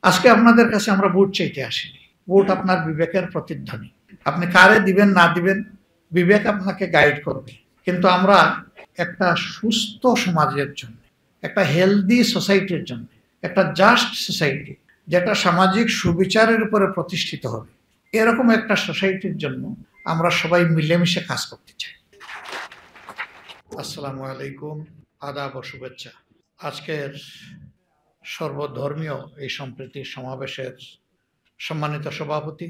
আজকে আপনাদের কাছে আমরা ভোট চাইতে আসিনি। ভোট আপনার বিবেকের প্রতিধ্বনি। আপনি কারে দিবেন না দিবেন বিবেক আপনাকে গাইড করবে। কিন্তু আমরা একটা সুস্থ সমাজের জন্য, একটা হেলদি সোসাইটির জন্য, একটা জাস্ট সোসাইটি যেটা সামাজিক সুবিচারের উপরে প্রতিষ্ঠিত হবে, এরকম একটা সোসাইটির জন্য আমরা সবাই মিলেমিশে কাজ করতে চাই। আসসালামু আলাইকুম, আদাব ও শুভেচ্ছা। আজকের সর্বধর্মীয় এই সম্প্রীতির সমাবেশের সম্মানিত সভাপতি,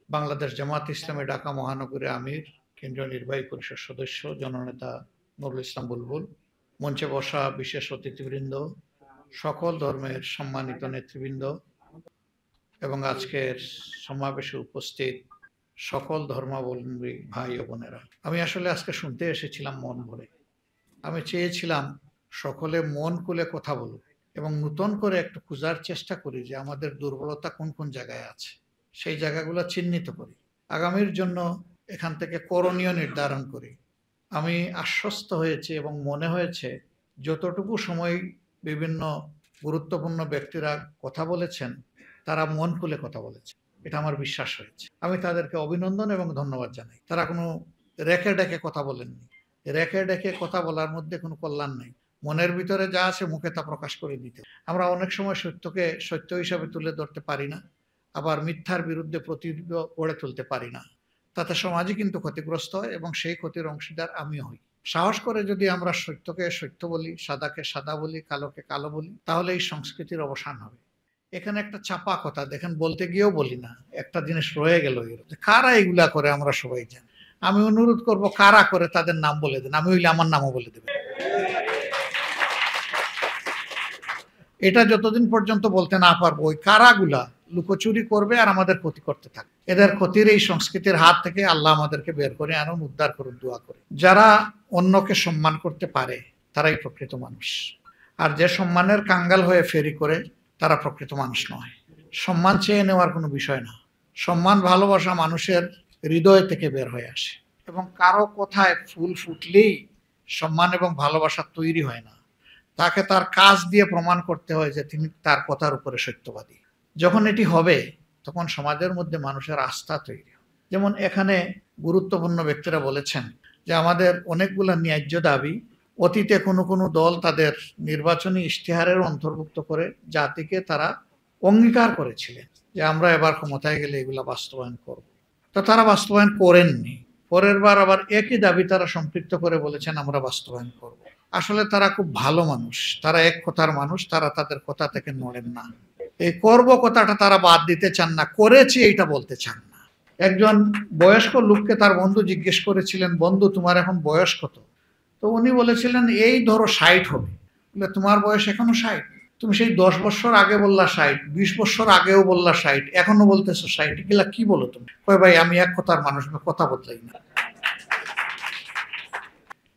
বাংলাদেশ জামাত ইসলামী ঢাকা মহানগরী আমির, কেন্দ্রীয় নির্বাহী পরিষদ সদস্য জননেতা নুরুল ইসলাম বুলবুল, মঞ্চে বসা বিশেষ অতিথিবৃন্দ, সকল ধর্মের সম্মানিত নেতৃবৃন্দ এবং আজকের সমাবেশে উপস্থিত সকল ধর্মাবলম্বী ভাই ও বোনেরা, আমি আসলে আজকে শুনতে এসেছিলাম মন ভরে। আমি চেয়েছিলাম সকলে মন খুলে কথা বলুক এবং নতুন করে একটু খোঁজার চেষ্টা করি যে আমাদের দুর্বলতা কোন কোন জায়গায় আছে, সেই জায়গাগুলো চিহ্নিত করি, আগামীর জন্য এখান থেকে করণীয় নির্ধারণ করি। আমি আশ্বস্ত হয়েছি এবং মনে হয়েছে যতটুকু সময় বিভিন্ন গুরুত্বপূর্ণ ব্যক্তিরা কথা বলেছেন তারা মন খুলে কথা বলেছে, এটা আমার বিশ্বাস হয়েছে। আমি তাদেরকে অভিনন্দন এবং ধন্যবাদ জানাই। তারা কোনো রেখে ডেকে কথা বলেননি। রেখে ডেকে কথা বলার মধ্যে কোনো কল্যাণ নেই। মনের ভিতরে যা আছে মুখে তা প্রকাশ করে দিতে। আমরা অনেক সময় সত্যকে সত্য হিসাবে তুলে ধরতে পারি না, আবার মিথ্যার বিরুদ্ধে প্রতিরোধ গড়ে তুলতে পারি না। তাতে সমাজই কিন্তু ক্ষতিগ্রস্ত হয় এবং সেই ক্ষতির অংশীদার আমিও হই। সাহস করে যদি আমরা সত্যকে সত্য বলি, সাদাকে সাদা বলি, কালোকে কালো বলি, তাহলে এই সংস্কৃতির অবসান হবে। এখানে একটা চাপা কথা দেখেন, বলতে গিয়েও বলি না, একটা জিনিস রয়ে গেল, কারা এগুলা করে আমরা সবাই জানি। আমি অনুরোধ করব কারা করে তাদের নাম বলে দেন, আমি হইলে আমার নামও বলে দেব। এটা যতদিন পর্যন্ত বলতে না পারবো, ওই কারাগুলা লুকোচুরি করবে আর আমাদের ক্ষতি করতে থাকবে। এদের ক্ষতির এই সংস্কৃতির হাত থেকে আল্লাহ আমাদেরকে বের করে আনুন, উদ্ধার করুন, দোয়া করে। যারা অন্যকে সম্মান করতে পারে তারাই প্রকৃত মানুষ, আর যে সম্মানের কাঙ্গাল হয়ে ফেরি করে তারা প্রকৃত মানুষ নয়। সম্মান চেয়ে নেওয়ার কোনো বিষয় না। সম্মান ভালোবাসা মানুষের হৃদয় থেকে বের হয়ে আসে এবং কারো কথায় ফুল ফুটলেই সম্মান এবং ভালোবাসা তৈরি হয় না। তাকে তার কাজ দিয়ে প্রমাণ করতে হয় যে তিনি তার কথার উপরে সত্যবাদী। যখন এটি হবে তখন সমাজের মধ্যে মানুষের আস্থা তৈরি হয়। যেমন এখানে গুরুত্বপূর্ণ ব্যক্তিরা বলেছেন যে আমাদের অনেকগুলো ন্যায্য দাবি অতীতে কোনো কোনো দল তাদের নির্বাচনী ইশতেহারের অন্তর্ভুক্ত করে জাতিকে তারা অঙ্গীকার করেছিলেন যে আমরা এবার ক্ষমতায় গেলে এগুলা বাস্তবায়ন করব। তো তারা বাস্তবায়ন করেননি। পরের বার আবার একই দাবি তারা সম্পৃক্ত করে বলেছেন আমরা বাস্তবায়ন করব। আসলে তারা খুব ভালো মানুষ, তারা এক কথার মানুষ, তারা তাদের কথা থেকে নড়েন না। এই করব কথাটা তারা বাদ দিতে চান না, করেছি এইটা বলতে চান না। একজন বয়স্ক লোককে তার বন্ধু জিজ্ঞেস করেছিলেন, বন্ধু তোমার এখন বয়স কত? তো উনি বলেছিলেন এই ধরো 60 হবে। বলে তোমার বয়স এখনো 60? তুমি সেই 10 বছর আগে বললা 60, 20 বছর আগেও বললা 60, এখনো বলতেছো 60, এগুলা কি বলো তুমি? কয় ভাই আমি এক কথার মানুষ, কথা বদলাই না।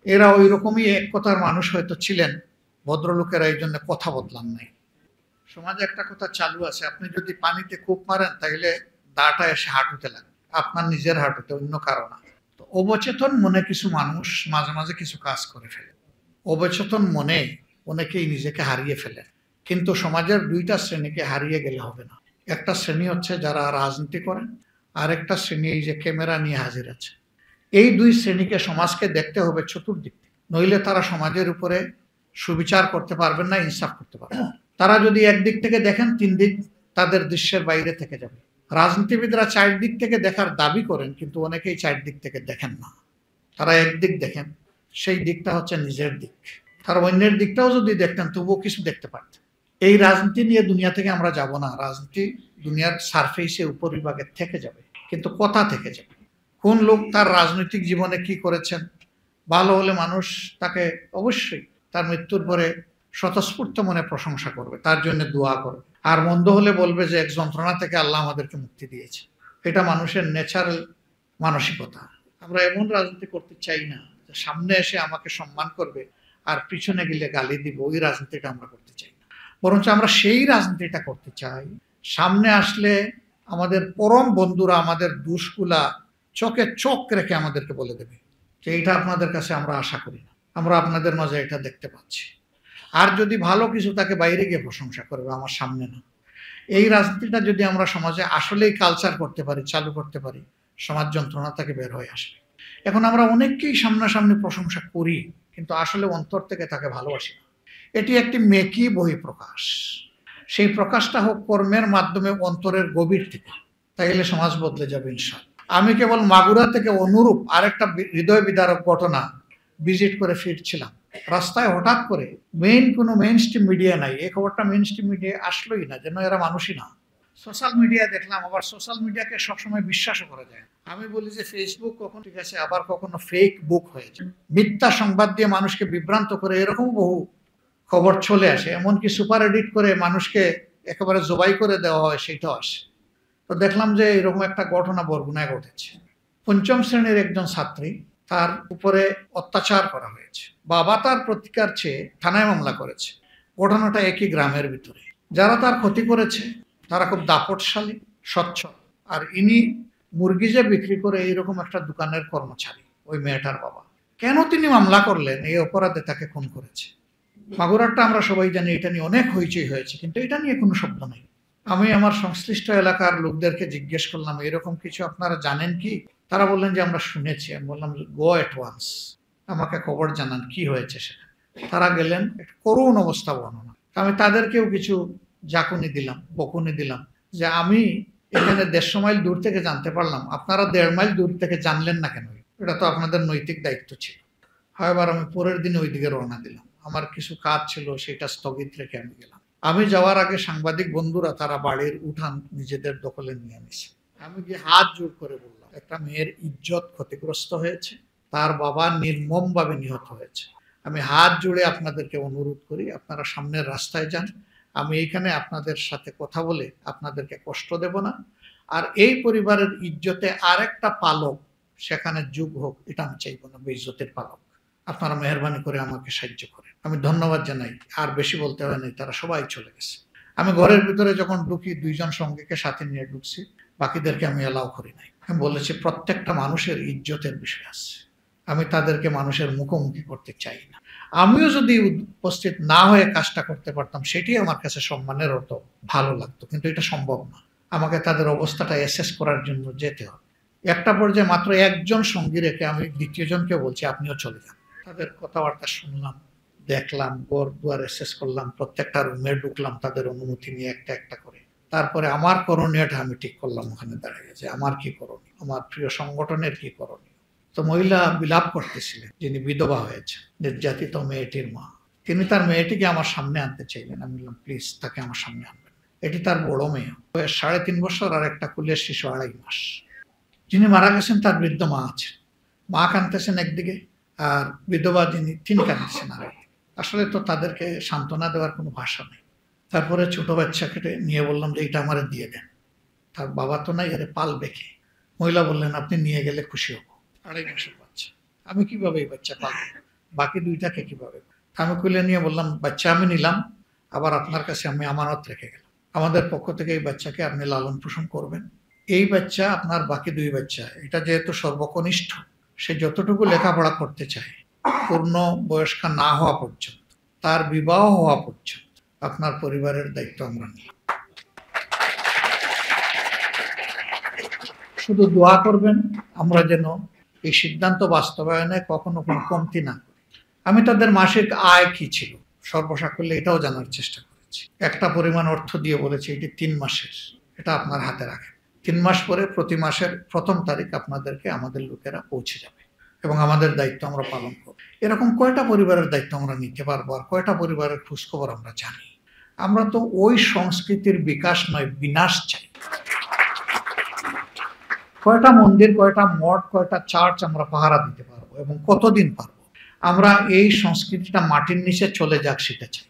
এরা ওই রকমই এক কথার মানুষ হয়তো ছিলেন, ভদ্রলোকেরা এই জন্য কথা বদলান নাই। সমাজে একটা কথা চালু আছে, আপনি যদি পানিতে কূপ মারেন তাহলে দাটা এসে হাঁটুতে লাগে, আপনার নিজের হাঁটুতে, অন্য কারো না। তো অবচেতন মনে কিছু মানুষ মাঝে মাঝে কিছু কাজ করে ফেলে। অবচেতন মনে অনেকেই নিজেকে হারিয়ে ফেলে। কিন্তু সমাজের দুইটা শ্রেণীকে হারিয়ে গেলে হবে না। একটা শ্রেণী হচ্ছে যারা রাজনীতি করেন, আর একটা শ্রেণী এই যে ক্যামেরা নিয়ে হাজির আছে। এই দুই শ্রেণীকে সমাজকে দেখতে হবে চতুর্দিক থেকে, নইলে তারা সমাজের উপরে সুবিচার করতে পারবেন না, ইনসাফ করতে পারবেন না। তারা যদি একদিক থেকে দেখেন, তিন দিক তাদের দৃশ্যের বাইরে থেকে যাবে। রাজনীতিবিদরা চারদিক থেকে দেখার দাবি করেন, কিন্তু অনেকেই চারদিক থেকে দেখেন না। তারা একদিক দেখেন, সেই দিকটা হচ্ছে নিজের দিক। তারা অন্যের দিকটাও যদি দেখতেন তবুও কিছু দেখতে পারতেন। এই রাজনীতি নিয়ে দুনিয়া থেকে আমরা যাব না। রাজনীতি দুনিয়ার সারফেসে উপরিভাগে থেকে যাবে, কিন্তু কথা থেকে যাবে। কোন লোক তার রাজনৈতিক জীবনে কি করেছেন, ভালো হলে মানুষ তাকে অবশ্যই তার মৃত্যুর পরে স্বতঃস্ফূর্ত মনে প্রশংসা করবে, তার জন্য দোয়া করবে। আর মন্দ হলে বলবে যে এক যন্ত্রণা থেকে আল্লাহ আমাদেরকে মুক্তি দিয়েছে। এটা মানুষের ন্যাচারাল মানসিকতা। আমরা এমন রাজনীতি করতে চাই না যে সামনে এসে আমাকে সম্মান করবে আর পিছনে গেলে গালি দিব, ওই রাজনীতিটা আমরা করতে চাই না। বরঞ্চ আমরা সেই রাজনীতিটা করতে চাই, সামনে আসলে আমাদের পরম বন্ধুরা আমাদের দোষগুলা চোখে চোখ রেখে আমাদেরকে বলে দেবে যে এইটা আপনাদের কাছে আমরা আশা করি না, আমরা আপনাদের মাঝে এটা দেখতে পাচ্ছি। আর যদি ভালো কিছু তাকে বাইরে গিয়ে প্রশংসা করবে, আমার সামনে না। এই রাজনীতিটা যদি আমরা সমাজে আসলেই কালচার করতে পারি, চালু করতে পারি, সমাজ যন্ত্রণা থেকে বের হয়ে আসবে। এখন আমরা অনেককেই সামনাসামনি প্রশংসা করি, কিন্তু আসলে অন্তর থেকে তাকে ভালোবাসি না। এটি একটি মেকি বহিঃপ্রকাশ। সেই প্রকাশটা হোক কর্মের মাধ্যমে অন্তরের গভীর থেকে, তাইলে সমাজ বদলে যাবে ইনশাআল্লাহ। আমি কেবল মাগুরা থেকে অনুরূপ আরেকটা হৃদয় বিদারক ঘটনা ভিজিট করে ফিরছিলাম। রাস্তায় হঠাৎ করে কোনো মেইন স্ট্রিম মিডিয়া নাই, এই খবরটা মেইন স্ট্রিম মিডিয়া আসলোই না, যেন এরা মানুষই না। সোশ্যাল মিডিয়া দেখলাম, আবার সোশ্যাল মিডিয়াকে সবসময় বিশ্বাসও করা যায়। আমি বলি যে ফেসবুক কখনো ঠিক আছে, আবার কখনো ফেক বুক হয়েছে, মিথ্যা সংবাদ দিয়ে মানুষকে বিভ্রান্ত করে এরকম বহু খবর চলে আসে, এমনকি সুপার এডিট করে মানুষকে একেবারে জবাই করে দেওয়া হয়, সেটাও আসে। তো দেখলাম যে এরকম একটা ঘটনা বরগুনায় ঘটেছে। ৫ম শ্রেণীর একজন ছাত্রী, তার উপরে অত্যাচার করা হয়েছে। বাবা তার প্রতিকার চেয়ে থানায় মামলা করেছে। ঘটনাটা একই গ্রামের ভিতরে। যারা তার ক্ষতি করেছে তারা খুব দাপটশালী, স্বচ্ছ। আর ইনি মুরগি যে বিক্রি করে এইরকম একটা দোকানের কর্মচারী, ওই মেয়েটার বাবা। কেন তিনি মামলা করলেন? এই অপরাধে তাকে খুন করেছে। মাগুরাটা আমরা সবাই জানি, এটা নিয়ে অনেক হইচই হয়েছে, কিন্তু এটা নিয়ে কোনো শব্দ নেই। আমি আমার সংশ্লিষ্ট এলাকার লোকদেরকে জিজ্ঞেস করলাম, এরকম কিছু আপনারা জানেন কি? তারা বললেন যে আমরা শুনেছি। আমি বললাম গো এট ওয়ান্স, আমাকে খবর জানান কি হয়েছে সেখানে। তারা গেলেন, করুণ অবস্থা বর্ণনা। আমি তাদেরকেও কিছু জাকুনি দিলাম, বকুনি দিলাম, যে আমি এখানে 150 মাইল দূর থেকে জানতে পারলাম, আপনারা 1.5 মাইল দূর থেকে জানলেন না কেন? এটা তো আপনাদের নৈতিক দায়িত্ব ছিল। হয় এবার আমি পরের দিন ওই দিকে রওনা দিলাম। আমার কিছু কাজ ছিল, সেটা স্থগিত রেখে আমি গেলাম। আমি যাওয়ার আগে সাংবাদিক বন্ধুরা তারা বাড়ির উঠান নিজেদের দখলে নিয়ে নিছে। আমি গিয়ে হাত জোর করে বললাম, একটা মেয়ের ইজ্জত ক্ষতিগ্রস্ত হয়েছে, তার বাবা নির্মমভাবে নিহত হয়েছে। আমি হাত জুড়ে আপনাদেরকে অনুরোধ করি, আপনারা সামনের রাস্তায় যান। আমি এইখানে আপনাদের সাথে কথা বলে আপনাদেরকে কষ্ট দেব না। আর এই পরিবারের ইজ্জতে আরেকটা পালক সেখানে যোগ হোক, এটা আমি চাইব না, বেইজ্জতের পালক। আপনারা মেহরবানি করে আমাকে সাহায্য করেন। আমি ধন্যবাদ জানাই। আর বেশি বলতে হয় নাই, তারা সবাই চলে গেছে। আমি ঘরের ভিতরে যখন ঢুকি, 2 জন সঙ্গীকে সাথে নিয়ে ঢুকছি, বাকিদেরকে আমি এলাও করি নাই। আমি বলেছি প্রত্যেকটা মানুষের ইজ্জতের বিষয় আছে, আমি তাদেরকে মানুষের মুখোমুখি করতে চাই না। আমিও যদি উপস্থিত না হয়ে কাজটা করতে পারতাম, সেটি আমার কাছে সম্মানের হতো, ভালো লাগতো, কিন্তু এটা সম্ভব না। আমাকে তাদের অবস্থাটা অ্যাসেস করার জন্য যেতে হবে। একটা পর্যায়ে মাত্র একজন সঙ্গী রেখে আমি দ্বিতীয় জনকে বলছি আপনিও চলে যান। তাদের কথাবার্তা শুনলাম, দেখলাম, ঘর দুয়ার অ্যাসেস করলাম, প্রত্যেকটা রুমে ঢুকলাম তাদের অনুমতি নিয়ে একটা একটা করে। তারপরে আমার করণীয়টা আমি ঠিক করলাম ওখানে দাঁড়িয়ে, যে আমার কি করণীয়, আমার প্রিয় সংগঠনের কি করণীয়। তো মহিলা বিলাপ করতেছিলেন, যিনি বিধবা হয়েছে, নির্যাতিত মেয়েটির মা। তিনি তার মেয়েটিকে আমার সামনে আনতে চাইলেন। আমি বললাম প্লিজ তাকে আমার সামনে আনবেন। এটি তার বড় মেয়ে, 3.5 বছর, আর একটা কুলের শিশু 2.5 মাস। যিনি মারা গেছেন তার বৃদ্ধ মা আছেন। মা কাঁদতেছেন একদিকে, আর বিধবা তিনি কাঁদতেছেন আর। আসলে তো তাদেরকে সান্ত্বনা দেওয়ার কোনো ভাষা নেই। তারপরে ছোট বাচ্চাকে নিয়ে বললাম যে এটা আমারে দিয়ে দেন। তার বাবা তো নাই, আরে পালবে কে? মহিলা বললেন আপনি নিয়ে গেলে খুশি হব। 2.5 মাসের বাচ্চা, আমি কিভাবে এই বাচ্চা পালবো? বাকি দুইটাকে কিভাবে? আমি কুলে নিয়ে বললাম বাচ্চা আমি নিলাম, আবার আপনার কাছে আমি আমানত রেখে গেলাম। আমাদের পক্ষ থেকে এই বাচ্চাকে আপনি লালন পোষণ করবেন। এই বাচ্চা আপনার বাকি 2 বাচ্চা, এটা যেহেতু সর্বকনিষ্ঠ, সে যতটুকু লেখাপড়া করতে চায়, পূর্ণ বয়স্ক না হওয়া পর্যন্ত, তার বিবাহ হওয়া পর্যন্ত আপনার পরিবারের দায়িত্ব আমরা নিই। শুধু দোয়া করবেন আমরা যেন এই সিদ্ধান্ত বাস্তবায়নে কখনো কোনো কমতি না করি। আমি তাদের মাসিক আয় কি ছিল সর্বসাকুল্যে এটাও জানার চেষ্টা করেছি। একটা পরিমাণ অর্থ দিয়ে বলেছি এটি 3 মাসের, এটা আপনার হাতে রাখেন। 3 মাস পরে প্রতি মাসের 1ম তারিখ আপনাদেরকে আমাদের লোকেরা পৌঁছে যাবে, এবং আমাদের দায়িত্ব আমরা পালন করব। এরকম কয়টা পরিবারের দায়িত্ব আমরা নিতে পারবো, আর কয়টা পরিবারের খোঁজখবর আমরা জানি? আমরা তো ওই সংস্কৃতির বিকাশ নয়, বিনাশ চাই। কয়টা মন্দির, কয়টা মঠ, কয়টা চার্চ আমরা পাহারা দিতে পারবো, এবং কতদিন পারবো? আমরা এই সংস্কৃতিটা মাটির নিচে চলে যাক সেটা চাই।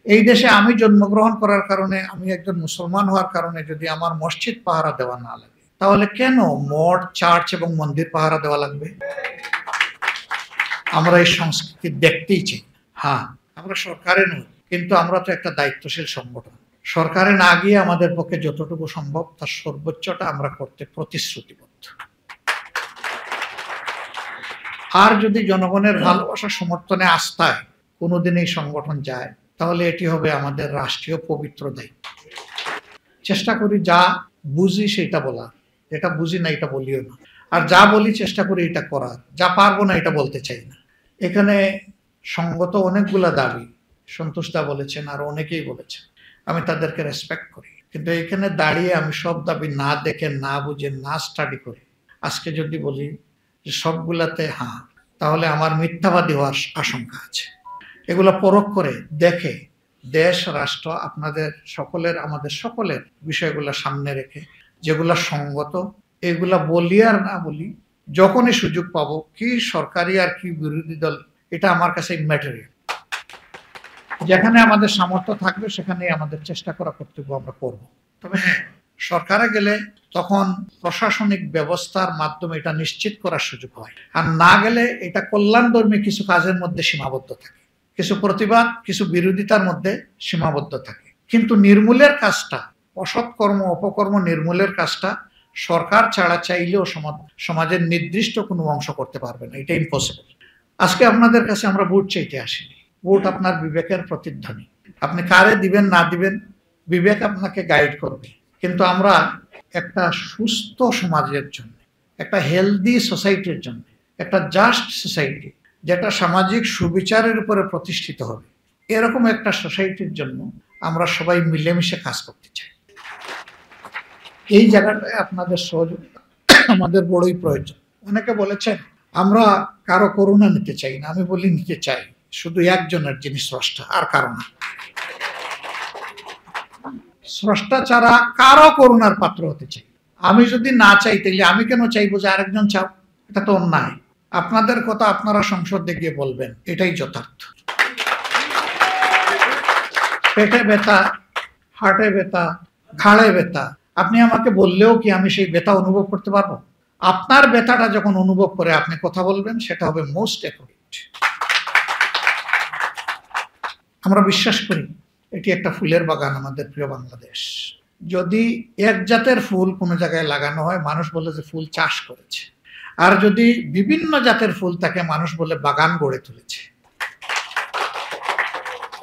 এই দেশে আমি জন্মগ্রহণ করার কারণে, আমি একজন মুসলমান হওয়ার কারণে যদি আমার মসজিদ পাহারা দেওয়া না লাগে, তাহলে কেন মঠ, চার্চ এবং মন্দির পাহারা দেওয়া লাগবে? আমরা এই সংস্কৃতি দেখতেই চাই। হ্যাঁ, আমরা সরকারে নই, কিন্তু আমরা তো একটা দায়িত্বশীল সংগঠন। সরকারে না গিয়ে আমাদের পক্ষে যতটুকু সম্ভব তার সর্বোচ্চটা আমরা করতে প্রতিশ্রুতিবদ্ধ। আর যদি জনগণের ভালোবাসা, সমর্থনে, আস্থায় কোনোদিন এই সংগঠন যায়, তাহলে এটি হবে আমাদের রাষ্ট্রীয় পবিত্র দায়িত্ব। চেষ্টা করি যা বুঝি সেটা বলার, যেটা বুঝি না এটা বলিও না, আর যা বলি চেষ্টা করি এটা করার, যা পারবো না এটা বলতে চাই না। এখানে সঙ্গত অনেকগুলা দাবি সন্তোষ দা বলেছেন, আর অনেকেই বলেছেন, আমি তাদেরকে রেসপেক্ট করি, কিন্তু এখানে দাঁড়িয়ে আমি সব দাবি না দেখে, না বুঝে, না স্টাডি করে আজকে যদি বলি যে সবগুলাতে হ্যাঁ, তাহলে আমার মিথ্যাবাদী হওয়ার আশঙ্কা আছে। এগুলো পরখ করে দেখে দেশ রাষ্ট্র আপনাদের সকলের, আমাদের সকলের বিষয়গুলো সামনে রেখে যেগুলা সঙ্গত এগুলা বলি আর না বলি, যখনই সুযোগ পাবো, কি সরকারি আর কি বিরোধী দল, এটা আমার কাছে ইম্যাটেরিয়াল। যেখানে আমাদের সামর্থ্য থাকবে সেখানেই আমাদের চেষ্টা করা কর্তব্য আমরা করব। তবে হ্যাঁ, সরকারে গেলে তখন প্রশাসনিক ব্যবস্থার মাধ্যমে এটা নিশ্চিত করার সুযোগ হয়, আর না গেলে এটা কল্যাণধর্মী কিছু কাজের মধ্যে সীমাবদ্ধ থাকে, কিছু প্রতিবাদ, কিছু বিরোধিতার মধ্যে সীমাবদ্ধ থাকে। কিন্তু নির্মূলের কাজটা, অসৎ কর্ম অপকর্ম নির্মূলের কাজটা সরকার ছাড়া চাইলেও সমাজের নির্দিষ্ট কোনো অংশ করতে পারবে না, এটা ইম্পসিবল। আজকে আপনাদের কাছে আমরা ভোট চাইতে আসিনি, ভোট আপনার বিবেকের প্রতিধ্বনি। আপনি কারে দিবেন না দিবেন বিবেক আপনাকে গাইড করবে, কিন্তু আমরা একটা সুস্থ সমাজের জন্য, একটা হেলদি সোসাইটির জন্য, একটা জাস্ট সোসাইটি যেটা সামাজিক সুবিচারের উপরে প্রতিষ্ঠিত হবে, এরকম একটা সোসাইটির জন্য আমরা সবাই মিলেমিশে কাজ করতে চাই। এই জায়গাটায় আপনাদের সহযোগিতা আমাদের বড়ই প্রয়োজন। অনেকে বলেছেন আমরা কারো করুণা নিতে চাই না, আমি বলি নিতে চাই, শুধু একজনের, যিনি স্রষ্টা, আর কারো না। স্রষ্টা ছাড়া কারো করুণার পাত্র হতে চাই। আমি যদি না চাই তাহলে আমি কেন চাইবো যে আরেকজন চাও? এটা তো অন্যায়। আপনাদের কথা আপনারা সংসদে গিয়ে বলবেন, এটাই যথার্থ। পেটে ব্যথা, হার্টে ব্যথা, ঘাড়ে ব্যথা, আপনি আমাকে বললেও কি আমি সেই ব্যথা অনুভব করতে পারবো? আপনার ব্যথাটা যখন অনুভব করে আপনি কথা বলবেন, সেটা হবে মোস্ট অ্যাপ্রোপ্রিয়েট। আমরা বিশ্বাস করি এটি একটা ফুলের বাগান, আমাদের প্রিয় বাংলাদেশ। যদি এক জাতের ফুল কোনো জায়গায় লাগানো হয়, মানুষ বলে যে ফুল চাষ করেছে, আর যদি বিভিন্ন জাতের ফুল থাকে, মানুষ বলে বাগান গড়ে তুলেছে।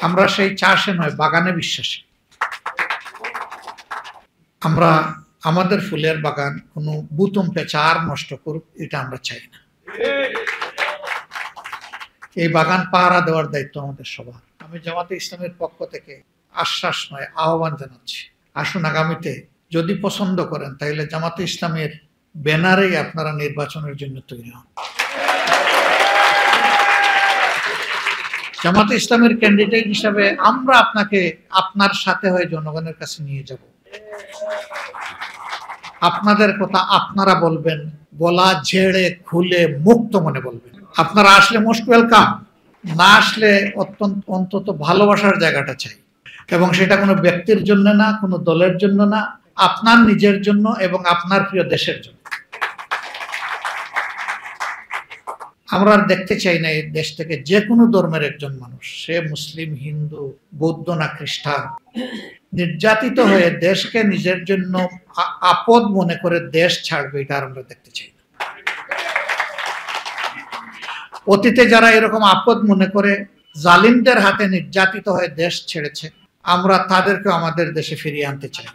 আমরা সেই চাষে নয়, বাগানে বিশ্বাসী। আমরা আমাদের ফুলের বাগান কোনো বুতুম পেঁচা আর নষ্ট করুক, এটা আমরা চাই না। এই বাগান পাহারা দেওয়ার দায়িত্ব আমাদের সবার। আমি জামাতে ইসলামের পক্ষ থেকে আশ্বাস নয়, আহ্বান জানাচ্ছি, আসুন আগামীতে যদি পছন্দ করেন তাহলে জামাতে ইসলামের ব্যানারেই আপনারা নির্বাচনের জন্য তৈরি হন। জামাতে ইসলামের ক্যান্ডিডেট হিসাবে আমরা আপনাকে আপনার সাথে হয়ে জনগণের কাছে নিয়ে যাব। আপনাদের কথা আপনারা বলবেন, গলা ঝেড়ে খুলে মুক্ত মনে বলবেন। আপনারা আসলে মোস্ট ওয়েলকাম, না আসলে অন্তত ভালোবাসার জায়গাটা চাই, এবং সেটা কোনো ব্যক্তির জন্য না, কোনো দলের জন্য না, আপনার নিজের জন্য এবং আপনার প্রিয় দেশের জন্য। আমরা আর দেখতে চাই না এই দেশ থেকে যে কোনো ধর্মের একজন মানুষ, সে মুসলিম, হিন্দু, বৌদ্ধ না খ্রিস্টান, নির্যাতিত হয়ে দেশকে নিজের জন্য আপদ মনে করে দেশ ছাড়বে, এটা আর আমরা দেখতে চাই না। অতীতে যারা এরকম আপদ মনে করে জালিমদের হাতে নির্যাতিত হয়ে দেশ ছেড়েছে, আমরা তাদেরকে আমাদের দেশে ফিরিয়ে আনতে চাই।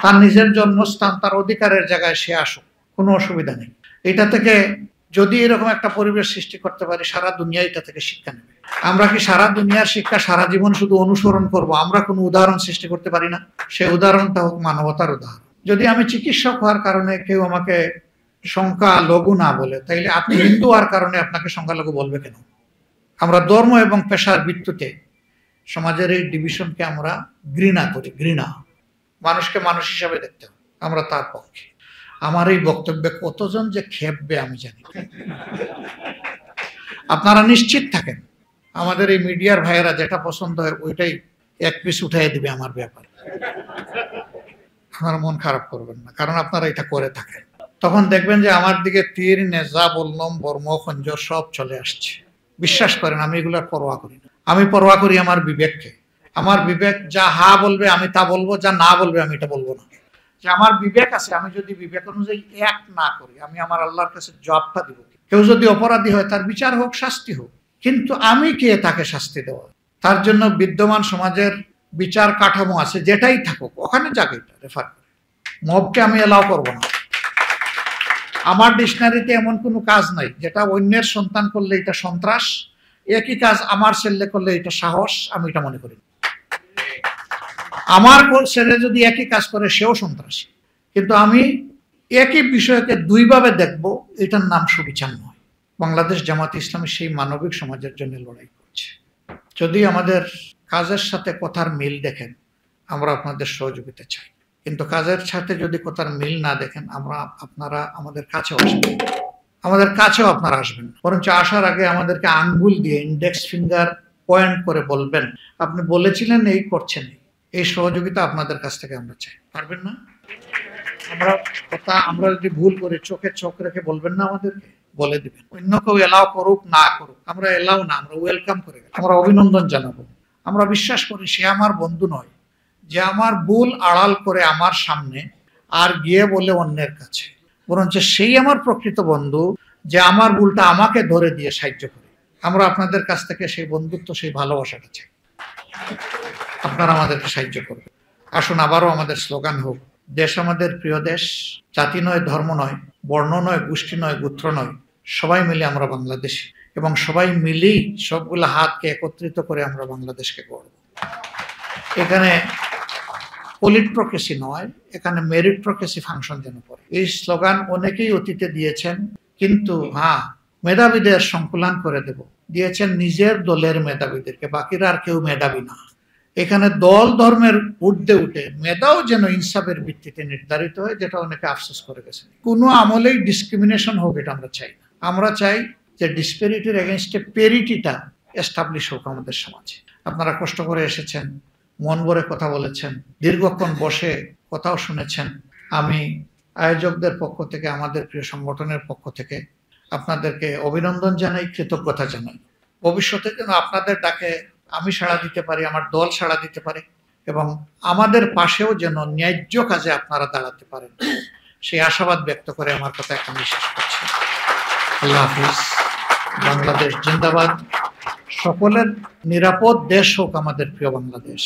তার নিজের জন্মস্থান, তার অধিকারের জায়গায় সে আসুক, কোনো অসুবিধা নেই। এটা থেকে যদি এরকম একটা পরিবেশ সৃষ্টি করতে পারি, সারা দুনিয়া এটা থেকে শিক্ষা নেবে। আমরা কি সারা দুনিয়ার শিক্ষা সারা জীবন শুধু অনুসরণ করব? আমরা কোনো উদাহরণ সৃষ্টি করতে পারি না? সেই উদাহরণটা হোক মানবতার উদাহরণ। যদি আমি চিকিৎসক হওয়ার কারণে কেউ আমাকে সংখ্যালঘু না বলে, তাইলে আপনি হিন্দু হওয়ার কারণে আপনাকে সংখ্যালঘু বলবে কেন? আমরা ধর্ম এবং পেশার ভিত্তিতে সমাজের এই ডিভিশনকে আমরা ঘৃণা করি। ঘৃণা, মানুষকে মানুষ হিসাবে দেখতে হবে, আমরা তার পক্ষে। আমার এই বক্তব্যে কতজন যে খেপবে আমি জানি। আপনারা নিশ্চিত থাকেন, আমাদের এই মিডিয়ার ভাইয়েরা যেটা পছন্দ হয় ওইটাই এক পিস উঠাই দিবে আমার ব্যাপারে। আপনারা মন খারাপ করবেন না, কারণ আপনারা এটা করে থাকেন। তখন দেখবেন যে আমার দিকে তীর, নেজা, বললম, বর্ম, খঞ্জর সব চলে আসছে। বিশ্বাস করেন, আমি এগুলোর পরোয়া করি না। আমি পরোয়া করি আমার বিবেককে। আমার বিবেক যা হা বলবে আমি তা বলবো, যা না বলবে আমি এটা বলবো না। যে আমার বিবেক আছে, আমি যদি বিবেক অনুযায়ী এক না করি, আমি আমার আল্লাহর কাছে জবাবটা দিব। কেউ যদি অপরাধী হয় তার বিচার হোক, শাস্তি হোক, কিন্তু আমি কে তাকে শাস্তি দেওয়া? তার জন্য বিদ্যমান সমাজের বিচার কাঠামো আছে, যেটাই থাকুক ওখানে যাকে এটা রেফার করে। মবকে আমি এলাও করবো না। আমার ডিকশনারিতে এমন কোনো কাজ নাই যেটা অন্যের সন্তান করলে এটা সন্ত্রাস, একই কাজ আমার ছেলে করলে এটা সাহস, আমি এটা মনে করি। আমার ছেলে যদি একই কাজ করে সেও সন্ত্রাসী, কিন্তু আমি একই বিষয়কে দুইভাবে দেখব, এটার নাম সুবিচার নয়। বাংলাদেশ জামাত ইসলামী সেই মানবিক সমাজের জন্য লড়াই করছে। যদি আমাদের কাজের সাথে কথার মিল দেখেন, আমরা আপনাদের সহযোগিতা চাই, কিন্তু কাজের সাথে যদি কথার মিল না দেখেন, আপনারা আমাদের কাছেও আসবেন, আপনারা আসবেন। বরঞ্চ আসার আগে আমাদেরকে আঙ্গুল দিয়ে ইন্ডেক্স ফিঙ্গার পয়েন্ট করে বলবেন আপনি বলেছিলেন এই করছেন। এই সহযোগিতা আপনাদের কাছ থেকে আমরা চাই। পারবেন না? আমরা যদি ভুল করি চোখে চোখ রেখে বলবেন না, আমাদেরকে বলে দিবেন। অন্য কেউ এলাও করুক না করুক, আমরা এলাও না, আমরা ওয়েলকাম করে, আমরা অভিনন্দন জানাবো। আমরা বিশ্বাস করি সে আমার বন্ধু নয় যে আমার ভুল আড়াল করে আমার সামনে আর গিয়ে বলে অন্যের কাছে, বরঞ্চ সেই আমার প্রকৃত বন্ধু যে আমার ভুলটা আমাকে ধরে দিয়ে সাহায্য করে। আমরা আপনাদের কাছ থেকে সেই বন্ধুত্ব, সেই ভালোবাসাটা চাই। আপনারা আমাদেরকে সাহায্য করবেন। আসুন আবারও আমাদের স্লোগান হোক, দেশ আমাদের প্রিয় দেশ, জাতি নয়, ধর্ম নয়, বর্ণ নয়, গোষ্ঠী নয়, গোত্র নয়, সবাই মিলে আমরা বাংলাদেশি, এবং সবাই মিলেই সবগুলো হাতকে একত্রিত করে আমরা বাংলাদেশকে গড়ব। এখানে পলিটক্রেসি নয়, এখানে মেরিটক্রেসি ফাংশন যেন পড়ে। এই স্লোগান অনেকেই অতীতে দিয়েছেন, কিন্তু মেধাবীদের সংকুলান করে দেব দিয়েছেন নিজের দলের মেধাবীদেরকে, বাকিরা আর কেউ মেধাবী না। এখানে দল ধর্মের ঊর্ধ্বে উঠে মেধাও যেন ইনসাফের ভিত্তিতে নির্ধারিত হয়, যেটা অনেকে আফসোস করে গেছেন। কোনো আমলেই ডিসক্রিমিনেশন হোক, এটা আমরা চাই না। আমরা চাই যে ডিসপেরিটির এগেনস্টে পেরিটিটা এস্টাবলিশ হোক আমাদের সমাজে। আপনারা কষ্ট করে এসেছেন, মন ভরে কথা বলেছেন, দীর্ঘক্ষণ বসে কথাও শুনেছেন। আমি আয়োজকদের পক্ষ থেকে, আমাদের প্রিয় সংগঠনের পক্ষ থেকে আপনাদেরকে অভিনন্দন জানাই, কৃতজ্ঞতা জানাই। ভবিষ্যতে যেন আপনাদের ডাকে আমি সাড়া দিতে পারি, আমার দল সাড়া দিতে পারে, এবং আমাদের পাশেও যেন ন্যায্য কাজে আপনারা দাঁড়াতে পারেন, সেই আশাবাদ ব্যক্ত করে আমার কথা এখানে শেষ করছি। আল্লাহ হাফিজ। বাংলাদেশ জিন্দাবাদ। সকলের নিরাপদ দেশ হোক আমাদের প্রিয় বাংলাদেশ।